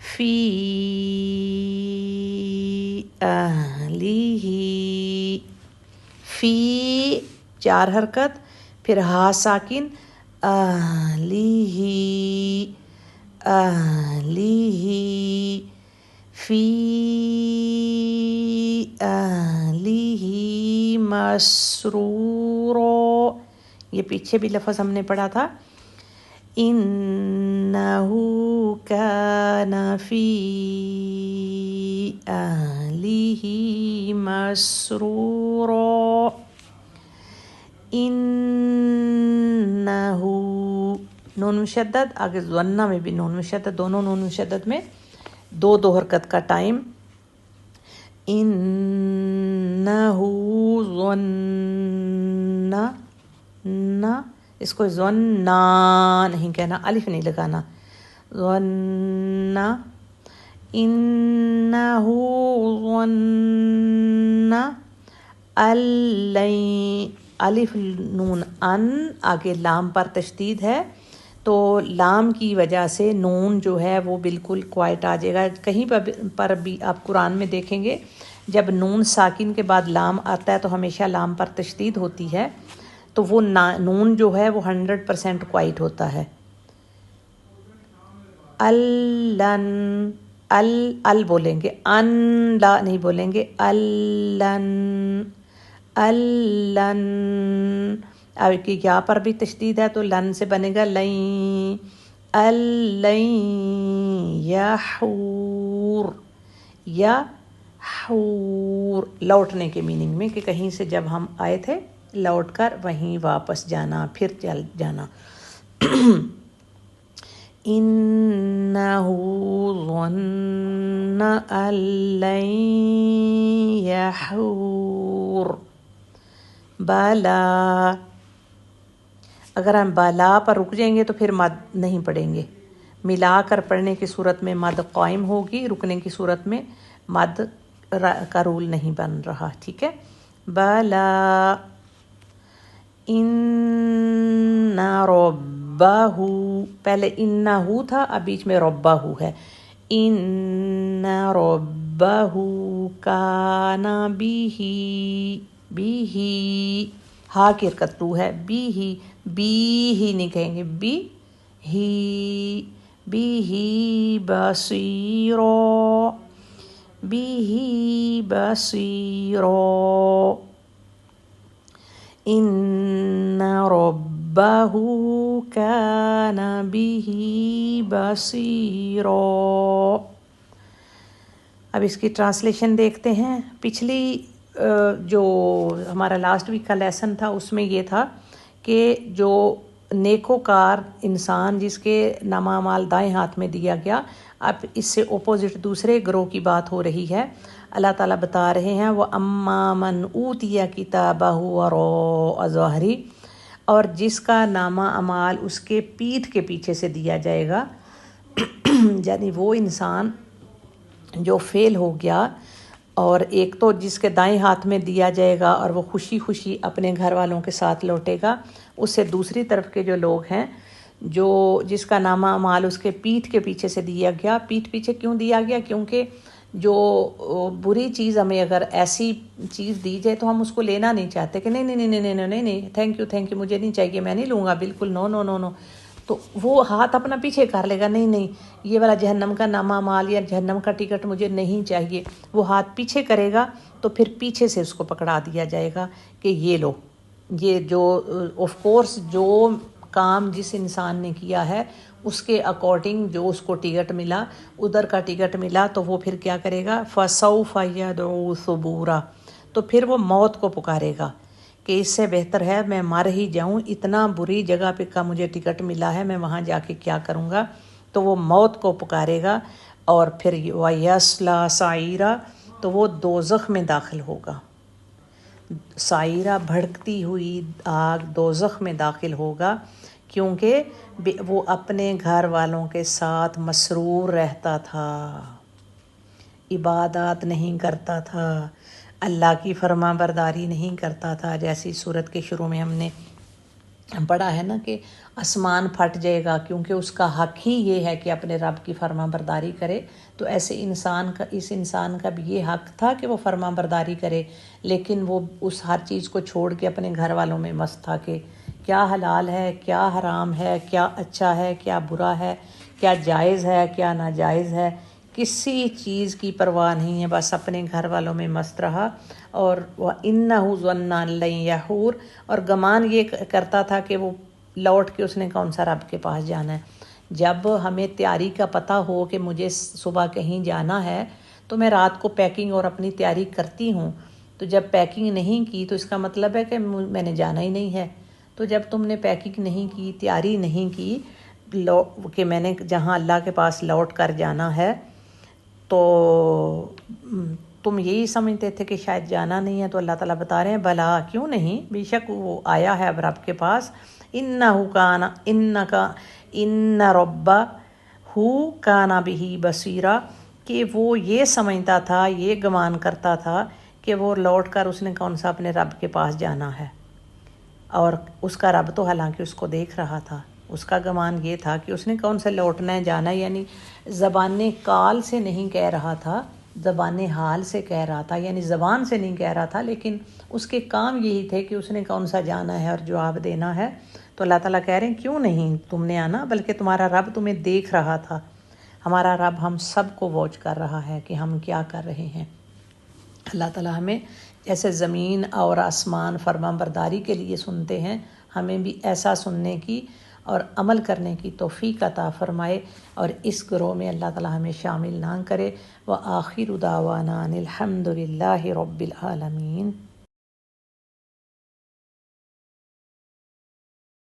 فی اہلہ، فی 4 حرکت، پھر ہا ساکن، اہلہ، اہلہ، فی اہلہ مسرورا، یہ پیچھے بھی لفظ ہم نے پڑھا تھا، انہ کان فی اہلہ مسرورا، انہ، نون مشدد، آگے ظنہ میں بھی نون مشدد، دونوں نون مشدد میں 2 حرکت کا ٹائم، انہ ظن، نہ اس کو ظنّا نہیں کہنا، الف نہیں لگانا، ظن، انہ ظن اللَّن، الف نون ان، آگے لام پر تشدید ہے تو لام کی وجہ سے نون جو ہے وہ بالکل کوائٹ آ جائے گا. کہیں پر بھی آپ قرآن میں دیکھیں گے جب نون ساکن کے بعد لام آتا ہے تو ہمیشہ لام پر تشدید ہوتی ہے، تو وہ نون جو ہے وہ 100% کوائٹ ہوتا ہے. اللَّن، ال بولیں گے، ان لا نہیں بولیں گے، اللَّن، اللَّن، اب کہ یا پر بھی تشدید ہے تو لن سے بنے گا لَن، اللَّن یحور، یحور لوٹنے کے میننگ میں، کہ کہیں سے جب ہم آئے تھے لوٹ کر وہیں واپس جانا، پھر چل جانا. انہ ظن ان لن یحور، بالا، اگر ہم بالا پر رک جائیں گے تو پھر مد نہیں پڑیں گے. ملا کر پڑھنے کی صورت میں مد قائم ہوگی، رکنے کی صورت میں مد کا رول نہیں بن رہا. ٹھیک ہے، بالا ان ربہ، پہلے انہو تھا، اب بیچ میں ربہ ہے. ان ربہ کان بہ، بہ، ہا کی حرکت 2 ہے، بہ، بی ہی نہیں کہیں گے، بی ہی، بہ بصیرا، بہ بصیرا، ان ربہ کان بہ بصیرا. اب اس کی ٹرانسلیشن دیکھتے ہیں. پچھلی جو ہمارا لاسٹ ویک کا لیسن تھا اس میں یہ تھا کہ جو نیکوکار انسان جس کے نامہ اعمال دائیں ہاتھ میں دیا گیا، اب اس سے اپوزٹ دوسرے گروہ کی بات ہو رہی ہے. اللہ تعالیٰ بتا رہے ہیں وَأَمَّا مَنْ أُوتِيَ كِتَابَهُ وَرَاءَ ظَهْرِهِ، اور جس کا نامہ اعمال اس کے پیٹھ کے پیچھے سے دیا جائے گا، یعنی وہ انسان جو فیل ہو گیا، اور ایک تو جس کے دائیں ہاتھ میں دیا جائے گا اور وہ خوشی خوشی اپنے گھر والوں کے ساتھ لوٹے گا، اس سے دوسری طرف کے جو لوگ ہیں جو جس کا نامہ اعمال اس کے پیٹھ کے پیچھے سے دیا گیا. پیٹھ پیچھے کیوں دیا گیا؟ کیونکہ جو بری چیز ہمیں اگر ایسی چیز دی جائے تو ہم اس کو لینا نہیں چاہتے کہ نہیں نہیں نہیں نہیں نہیں نہیں نہیں تھینک یو مجھے نہیں چاہیے، میں نہیں لوں گا، بالکل نو نو نو نو. تو وہ ہاتھ اپنا پیچھے کر لے گا، نہیں نہیں یہ والا جہنم کا نامہ اعمال یا جہنم کا ٹکٹ مجھے نہیں چاہیے. وہ ہاتھ پیچھے کرے گا تو پھر پیچھے سے اس کو پکڑا دیا جائے گا کہ یہ لو. یہ جو آف کورس جو کام جس انسان نے کیا ہے اس کے اکارڈنگ جو اس کو ٹکٹ ملا، ادھر کا ٹکٹ ملا، تو وہ پھر کیا کرے گا؟ فَسَوْفَ يَدْعُو ثُبُورًا، تو پھر وہ موت کو پکارے گا کہ اس سے بہتر ہے میں مر ہی جاؤں، اتنا بری جگہ پہ کا مجھے ٹکٹ ملا ہے، میں وہاں جا کے کیا کروں گا. تو وہ موت کو پکارے گا، اور پھر وَيَصْلَىٰ سَعِيرًا، تو وہ دوزخ میں داخل ہوگا. سائرہ بھڑکتی ہوئی آگ دوزخ میں داخل ہوگا، کیونکہ وہ اپنے گھر والوں کے ساتھ مسرور رہتا تھا، عبادات نہیں کرتا تھا، اللہ کی فرما برداری نہیں کرتا تھا. جیسی صورت کے شروع میں ہم نے پڑھا ہے نا کہ آسمان پھٹ جائے گا، کیونکہ اس کا حق ہی یہ ہے کہ اپنے رب کی فرما برداری کرے، تو ایسے اس انسان کا بھی یہ حق تھا کہ وہ فرما برداری کرے، لیکن وہ اس ہر چیز کو چھوڑ کے اپنے گھر والوں میں مست تھا کہ کیا حلال ہے، کیا حرام ہے، کیا اچھا ہے، کیا برا ہے، کیا جائز ہے، کیا ناجائز ہے، کسی چیز کی پرواہ نہیں ہے، بس اپنے گھر والوں میں مست رہا۔ اور وَإِنَّهُ ظَنَّ أَن لَّن يَحُورَ، اور گمان یہ کرتا تھا کہ وہ لوٹ کے اس نے کون سا رب کے پاس جانا ہے۔ جب ہمیں تیاری کا پتہ ہو کہ مجھے صبح کہیں جانا ہے تو میں رات کو پیکنگ اور اپنی تیاری کرتی ہوں، تو جب پیکنگ نہیں کی تو اس کا مطلب ہے کہ میں نے جانا ہی نہیں ہے۔ تو جب تم نے پیکنگ نہیں کی، تیاری نہیں کی کہ میں نے جہاں اللہ کے پاس لوٹ کر جانا ہے، تو تم یہی سمجھتے تھے کہ شاید جانا نہیں ہے، تو اللہ تعالیٰ بتا رہے ہیں بلا، کیوں نہیں، بے شک وہ آیا ہے اب رب کے پاس، ان ربہ کان بہ بصیرا، کہ وہ یہ سمجھتا تھا، یہ گمان کرتا تھا کہ وہ لوٹ کر اس نے کون سا اپنے رب کے پاس جانا ہے، اور اس کا رب تو حالانکہ اس کو دیکھ رہا تھا۔ اس کا گمان یہ تھا کہ اس نے کون سے لوٹنا ہے، جانا ہے، یعنی زبان کال سے نہیں کہہ رہا تھا، زبان حال سے کہہ رہا تھا، یعنی زبان سے نہیں کہہ رہا تھا، لیکن اس کے کام یہی تھے کہ اس نے کون سا جانا ہے اور جواب دینا ہے۔ تو اللہ تعالیٰ کہہ رہے ہیں کیوں نہیں تم نے آنا، بلکہ تمہارا رب تمہیں دیکھ رہا تھا۔ ہمارا رب ہم سب کو واچ کر رہا ہے کہ ہم کیا کر رہے ہیں۔ اللہ تعالیٰ ہمیں جیسے زمین اور آسمان فرما برداری کے لیے سنتے ہیں، ہمیں بھی ایسا سننے کی اور عمل کرنے کی توفیق عطا فرمائے، اور اس گروہ میں اللہ تعالیٰ ہمیں شامل نہ کرے۔ وآخر دعوانا ان الحمد للہ رب العالمین۔